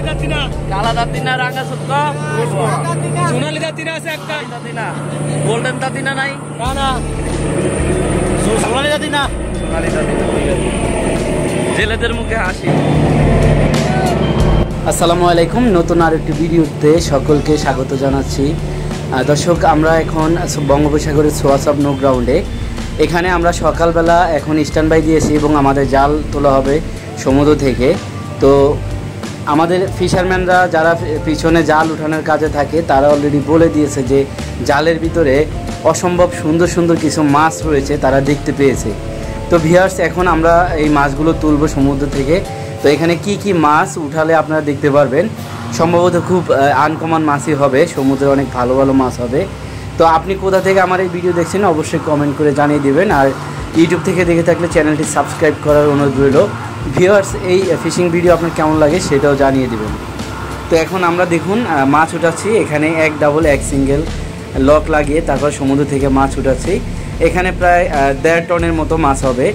কালা দাঁতিনা, রাঙা শুটকা, সোনালি দাঁতিনা আছে একটা, দাঁতিনা গোল্ডেন দাঁতিনা নাই, না সোনালি দাঁতিনা, সোনালি দাঁতিনা। ঠিক আছে, জেলেদের মুখে হাসি। আসসালামু আলাইকুম, নতুন আরেকটি ভিডিওতে সকলকে স্বাগত জানাচ্ছি। দর্শক, আমরা এখন বঙ্গোপসাগরের সোয়াসাব নৌ গ্রাউন্ডে। এখানে আমরা সকালবেলা এখন স্ট্যান্ড বাই দিয়েছি এবং আমাদের জাল তোলা হবে সমুদ্র থেকে। তো আমাদের ফিশারম্যানরা যারা পিছনে জাল উঠানোর কাজে থাকে তারা অলরেডি বলে দিয়েছে যে জালের ভিতরে অসম্ভব সুন্দর সুন্দর কিছু মাছ রয়েছে, তারা দেখতে পেয়েছে। তো ভিউয়ার্স, এখন আমরা এই মাছগুলো তুলব সমুদ্র থেকে। তো এখানে কি কি মাছ উঠালে আপনারা দেখতে পারবেন। সম্ভবত খুব আনকমন মাছই হবে, সমুদ্রে অনেক ভালো ভালো মাছ হবে। তো আপনি কোথা থেকে আমার এই ভিডিও দেখছেন অবশ্যই কমেন্ট করে জানিয়ে দেবেন। আর ইউটিউব থেকে দেখে থাকলে চ্যানেলটি সাবস্ক্রাইব করার অনুরোধ রইল। ভিউয়ার্স, এই ফিশিং ভিডিও আপনার কেমন লাগে সেটাও জানিয়ে দেবেন। তো এখন আমরা দেখুন মাছ উঠাচ্ছি। এখানে এক ডাবল এক সিঙ্গেল লক লাগিয়ে তারপর সমুদ্র থেকে মাছ উঠাচ্ছি। এখানে প্রায় 1.5 টনের মতো মাছ হবে।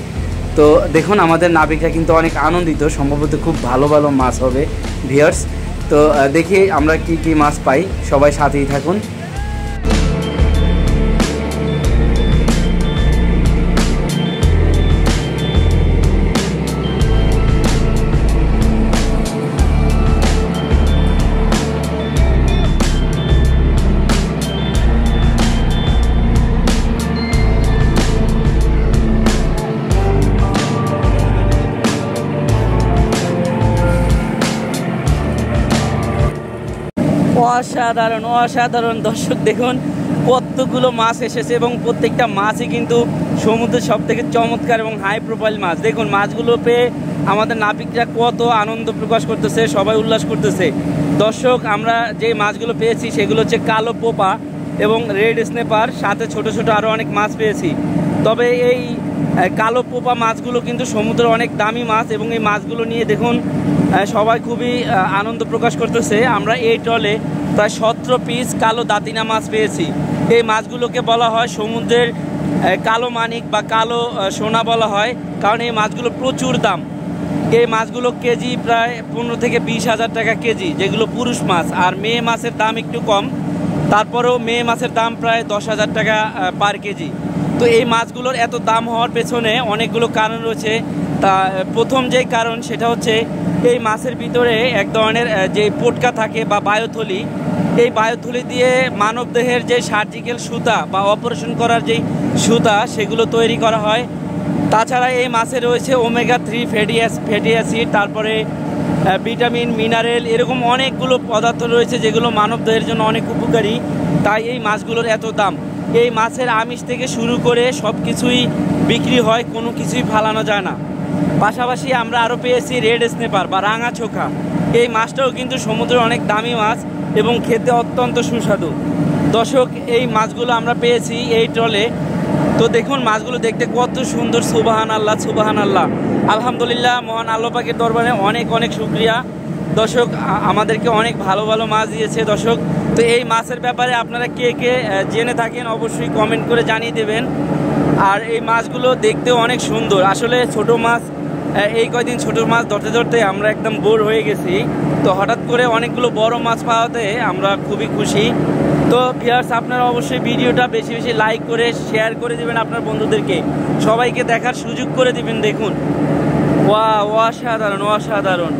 তো দেখুন, আমাদের নাবিকরা কিন্তু অনেক আনন্দিত, সম্ভবত খুব ভালো ভালো মাছ হবে ভিউয়ার্স। তো দেখি আমরা কি কি মাছ পাই, সবাই সাথেই থাকুন। অসাধারণ অসাধারণ দর্শক, দেখুন কতগুলো মাছ এসেছে এবং প্রত্যেকটা মাছই কিন্তু সমুদ্রের সব থেকে চমৎকার এবং হাই প্রোফাইল মাছ। দেখুন মাছগুলো পেয়ে আমাদের নাবিকরা কত আনন্দ প্রকাশ করতেছে, সবাই উল্লাস করতেছে। দর্শক, আমরা যে মাছগুলো পেয়েছি সেগুলো হচ্ছে কালো পোপা এবং রেড স্নেপার, সাথে ছোট ছোট আরও অনেক মাছ পেয়েছি। তবে এই কালো পোপা মাছগুলো কিন্তু সমুদ্রের অনেক দামি মাছ এবং এই মাছগুলো নিয়ে দেখুন সবাই খুবই আনন্দ প্রকাশ করতেছে। আমরা এই ট্রলে প্রায় 17 পিস কালো দাঁতিনা মাছ পেয়েছি। এই মাছগুলোকে বলা হয় সমুদ্রের কালো মানিক বা কালো সোনা বলা হয়, কারণ এই মাছগুলো প্রচুর দাম। এই মাছগুলো কেজি প্রায় 15 থেকে 20 হাজার টাকা কেজি, যেগুলো পুরুষ মাছ। আর মেয়ে মাছের দাম একটু কম, তারপরেও মেয়ে মাছের দাম প্রায় 10,000 টাকা পার কেজি। তো এই মাছগুলোর এত দাম হওয়ার পেছনে অনেকগুলো কারণ রয়েছে। তা প্রথম যেই কারণ সেটা হচ্ছে এই মাছের ভিতরে এক ধরনের যে পটকা থাকে বা বায়োথলি, এই বায়োথলি দিয়ে মানবদেহের যে সার্জিক্যাল সুতা বা অপারেশন করার যেই সুতা সেগুলো তৈরি করা হয়। তাছাড়া এই মাছে রয়েছে ওমেগা-3 ফ্যাটি অ্যাসিড, তারপরে ভিটামিন, মিনারেল, এরকম অনেকগুলো পদার্থ রয়েছে যেগুলো মানবদেহের জন্য অনেক উপকারী। তাই এই মাছগুলোর এত দাম। এই মাছের আমিষ থেকে শুরু করে সব কিছুই বিক্রি হয়, কোনো কিছুই ফালানো যায় না। পাশাপাশি আমরা আরও পেয়েছি রেড স্নেপার বা রাঙা চোখা। এই মাছটাও কিন্তু সমুদ্রের অনেক দামি মাছ এবং খেতে অত্যন্ত সুস্বাদু। দর্শক, এই মাছগুলো আমরা পেয়েছি এই ট্রলে। তো দেখুন মাছগুলো দেখতে কত সুন্দর। সুবহান আল্লাহ, সুবহান আল্লাহ, আলহামদুলিল্লাহ, মহান আল্লাহ পাকের দরবারে অনেক অনেক শুকরিয়া। দর্শক, আমাদেরকে অনেক ভালো ভালো মাছ দিয়েছে দর্শক। তো এই মাছের ব্যাপারে আপনারা কে কে জেনে থাকেন অবশ্যই কমেন্ট করে জানিয়ে দেবেন। আর এই মাছগুলো দেখতেও অনেক সুন্দর। আসলে ছোট মাছ, এই কয়দিন ছোট মাছ ধরতে ধরতে আমরা একদম বোর হয়ে গেছি। তো হঠাৎ করে অনেকগুলো বড় মাছ পাওয়াতে আমরা খুবই খুশি। তো ভিউয়ার্স, আপনারা অবশ্যই ভিডিওটা বেশি বেশি লাইক করে শেয়ার করে দিবেন আপনার বন্ধুদেরকে, সবাইকে দেখার সুযোগ করে দিবেন। দেখুন, ওয়া অসাধারণ অসাধারণ।